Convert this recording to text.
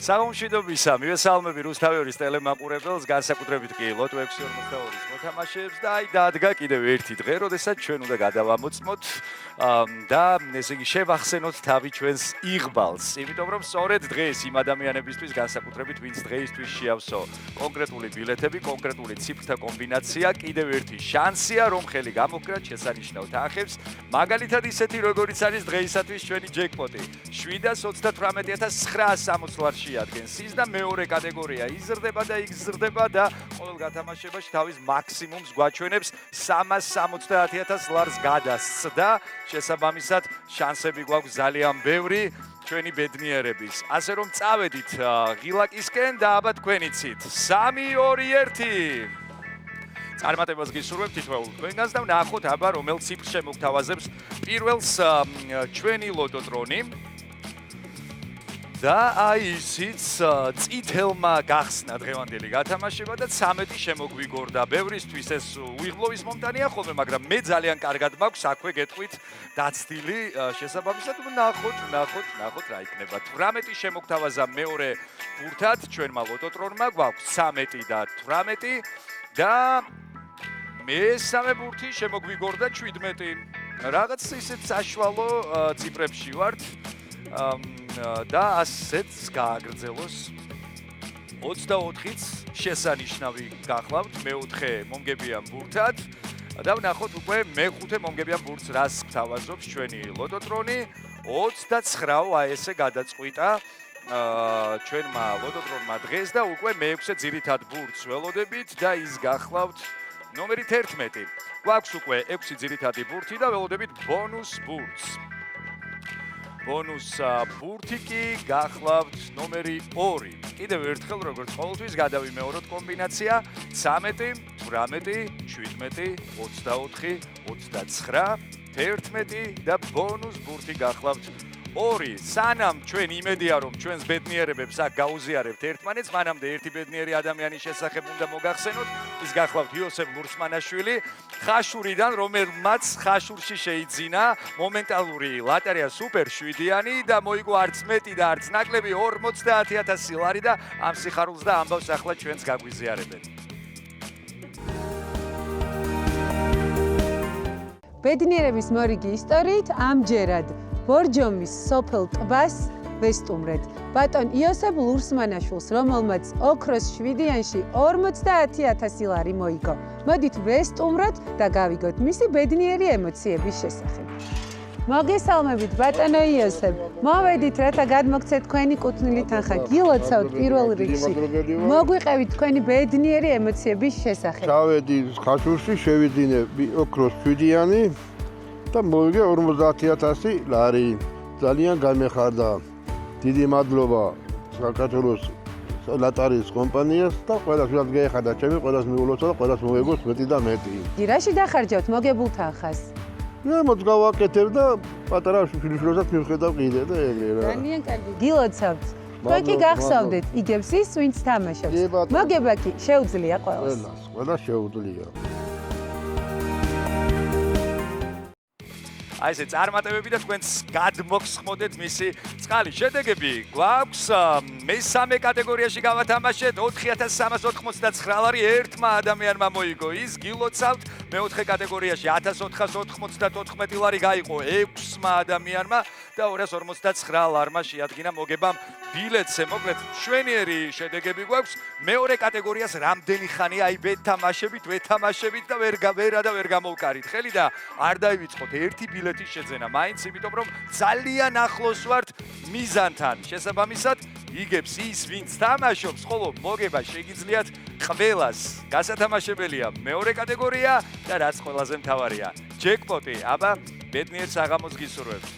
საღამოშიდობისა მივესალმები რუსთავის ტელემაყურებელს, განსაკუთრებით კი ლოტო 642-ის მოთამაშეებს და აი დადგა კიდევ ერთი დღე, როდესაც ჩვენ უნდა გადავამოწმოთ და ესე იგი შევახსენოთ თავი ჩვენს იღბალს. იმიტომ რომ სწორედ დღეს იმ ადამიანებისთვის, განსაკუთრებით ვინც დღეისთვის შეავსო კონკრეტული ბილეთები, კონკრეტული ციფრთა კომბინაცია, კიდევ ერთი შანსია, რომ ხელი გამოგკრათ შესანიშნავ თანხებს. მაგალითად ისეთი როგორიც არის დღეისათვის ჩვენი ჯეკპოტი 738,960 ლარში ადგენს ის და მეორე კატეგორია იზრდება და იგზრდება და ყოველ გათამაშებაში თავის მაქსიმუმს გვაჩვენებს 370,000 ლარს გადასცდა. შესაბამისად, შანსები გვაქვს ძალიან ბევრი ჩვენი ბედნიერების. ასე რომ წავედით ღილაკისკენ და აბა თქვენიცით 3-2-1 წარმატებას გისურვებთ თითოეულ თქვენგანს და ვნახოთ აბა რომელ ციფრს შემოგთავაზებს პირველს ჩვენი ლოტოტრონი. და აი ისიც წითელმა გახსნა დღევანდელი გათამაშება და 13 შემოგვიგორდა. ბევრისთვის ეს უიღბლოვის მომტანია ხოლმე, მაგრამ მე ძალიან კარგად მაქვს აქვე გეტყვით დაცდილი შესაბამისად ვნახოთ რა იქნება. 18 შემოგთავაზა მეორე ბურთად ჩვენმა ლოტოტრონმა, გვაქვს 13 და 18 და მესამე ბურთი შემოგვიგორდა 17. რაღაც ისეთ საშუალო ციფრებში ვართ. და ასეც გააგრძელოს 24-იც შესანიშნავი გახლავთ მეოთხე მომგებიან ბურთად და ვნახოთ უკვე მეხუთე მომგებიან ბურთს რას გთავაზობს ჩვენი ლოტოტრონი 29 აი ესე გადაწყვიტა ჩვენმა ლოტოტრონმა დღეს და უკვე მეექვსე ძირითად ბურთს ველოდებით და ის გახლავთ ნომერი 11. გვაქვს უკვე 6 ძირითადი ბურთი და ველოდებით ბონუს ბურთს. ბონუს ბურთი კი გახლავთ ნომერი 2. კიდევ ერთხელ როგორც ყოველთვის გადავიმეოროთ კომბინაცია 13, 18, 17, 24, 29, 11 და ბონუს ბურთი გახლავთ 2. სანამ ჩვენ იმედია რომ ჩვენს ბედნიერებებს აქ გაუზიარებთ ერთმანეთს, მანამდე ერთი ბედნიერი ადამიანის შესახებ უნდა მოგახსენოთ. ის გახლავთ იოსებ ლურსმანაშვილი, ხაშურიდან, რომელმაც ხაშურში შეიძინა მომენტალური ლატარია სუპერ 7-იანი და მოიგო არც მეტი და არც ნაკლები 50,000 ლარი და ამ სიხარულს და ამბავს ახლა ჩვენს გაგვიზიარებენ. ბედნიერების მორიგი ისტორიით ამჯერად ბორჯომის სოფელ ტბას ვესტუმრეთ. ბატონ იოსებ ლურსმანაშვილს, რომელმაც ოქროს 7-იანში 50,000 ლარი მოიგო. მოდით ვესტუმროთ და გავიგოთ მისი ბედნიერი ემოციების შესახებ. მოგესალმებით ბატონო იოსებ. მოვედით რათა გადმოგცეთ თქვენი კუთვნილი თანხა. გილოცავთ პირველ რიგში. მოგვიყევით თქვენი ბედნიერი ემოციების შესახებ. ჩავედი ხაშურში, შევიძინე ოქროს 7-იანი და მოვიგე 50,000 ლარი. ძალიან გამეხარდა. დიდი მადლობა საქართველოს ლატარიის კომპანიას და ყველას ვისაც გაეხარდა ჩემი, ყველას მიულოცა და ყველას მოეგოს მეტი და მეტი. რაში დახარჯავთ მოგებულ თანხას? მოც გავაკეთებ და პატარა შვილიშვილსაც მივხედავ კიდე და ეგრე რა. ძალიან კარგი. გილოცავთ. თქვენ კი გახსოვდეთ, იგებს ის, ვინც თამაშობს. მოგება კი შეუძლია ყველას. ყველას შეუძლია. აი ესე წარმატებები და თქვენს გადმოგსხმოდეთ მისი წყალი. შედეგები გვაქვს მესამე კატეგორიაში გავათამაშეთ 4,389 ლარი ერთმა ადამიანმა მოიგო. ის გილოცავთ მეოთხე კატეგორიაში 1,494 ლარი გაიყო 6-მა ადამიანმა და 259 ლარმა შეადგინა მოგებამ ბილეთზე. მოკლედ შვენიერი შედეგები გვაქვს. მეორე კატეგორიას რამდენი ხანია აი ვეთამაშებით და ვერ გამოვკარით ხელი და არ დაივიწყოთ ერთი ბილეთის შეძენა მაინც, იმიტომ რომ ძალიან ახლოს ვართ მიზანთან. შესაბამისად, იგებს ის, ვინც თამაშობს, ხოლო მოგება შეგიძლიათ ყველას. გასათამაშებელია მეორე კატეგორია და რაც ყველაზე მთავარია, ჯეკპოტი. აბა, ბედნიერ საღამოს გისურვებთ.